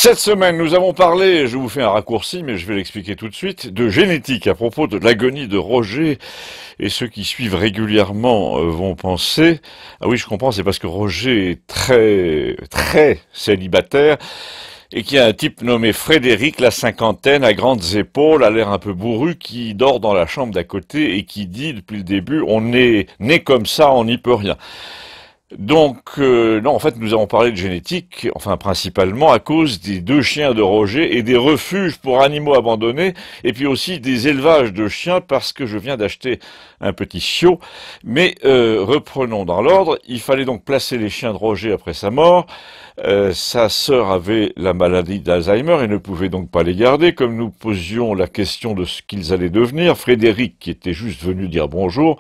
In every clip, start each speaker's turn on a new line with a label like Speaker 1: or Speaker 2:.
Speaker 1: Cette semaine, nous avons parlé, je vous fais un raccourci, mais je vais l'expliquer tout de suite, de génétique à propos de l'agonie de Roger. Et ceux qui suivent régulièrement vont penser, ah oui, je comprends, c'est parce que Roger est très célibataire et qu'il y a un type nommé Frédéric, la cinquantaine, à grandes épaules, a l'air un peu bourru, qui dort dans la chambre d'à côté et qui dit depuis le début, on est né comme ça, on n'y peut rien. Donc, non, en fait, nous avons parlé de génétique, enfin principalement à cause des deux chiens de Roger et des refuges pour animaux abandonnés, et puis aussi des élevages de chiens parce que je viens d'acheter un petit chiot. Mais reprenons dans l'ordre, il fallait donc placer les chiens de Roger après sa mort. Sa sœur avait la maladie d'Alzheimer et ne pouvait donc pas les garder. Comme nous posions la question de ce qu'ils allaient devenir, Frédéric, qui était juste venu dire bonjour,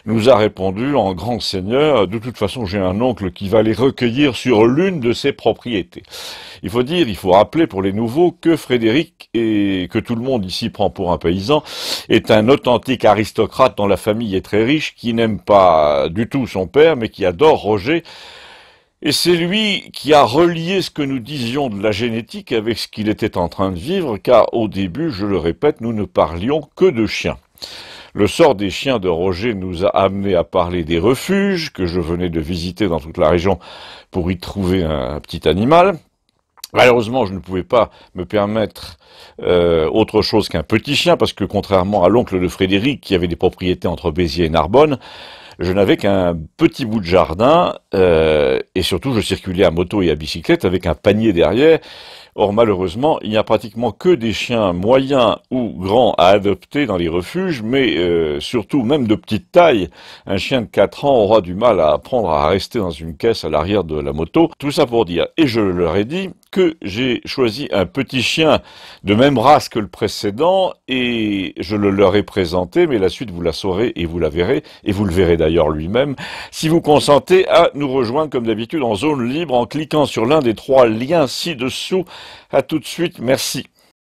Speaker 1: nous a répondu en grand seigneur, de toute façon j'ai un oncle qui va les recueillir sur l'une de ses propriétés. Il faut rappeler pour les nouveaux que Frédéric, et que tout le monde ici prend pour un paysan, est un authentique aristocrate dont la famille est très riche, qui n'aime pas du tout son père, mais qui adore Roger. Et c'est lui qui a relié ce que nous disions de la génétique avec ce qu'il était en train de vivre, car au début, je le répète, nous ne parlions que de chiens. Le sort des chiens de Roger nous a amené à parler des refuges que je venais de visiter dans toute la région pour y trouver un petit animal. Malheureusement, je ne pouvais pas me permettre autre chose qu'un petit chien, parce que contrairement à l'oncle de Frédéric, qui avait des propriétés entre Béziers et Narbonne, je n'avais qu'un petit bout de jardin, et surtout je circulais à moto et à bicyclette avec un panier derrière. Or malheureusement, il n'y a pratiquement que des chiens moyens ou grands à adopter dans les refuges, mais surtout même de petite taille. Un chien de 4 ans aura du mal à apprendre à rester dans une caisse à l'arrière de la moto. Tout ça pour dire, et je leur ai dit, que j'ai choisi un petit chien de même race que le précédent, et je le leur ai présenté, mais la suite vous la saurez et vous la verrez, et vous le verrez d'ailleurs lui-même, si vous consentez à nous rejoindre comme d'habitude en zone libre en cliquant sur l'un des 3 liens ci-dessous. À tout de suite, merci.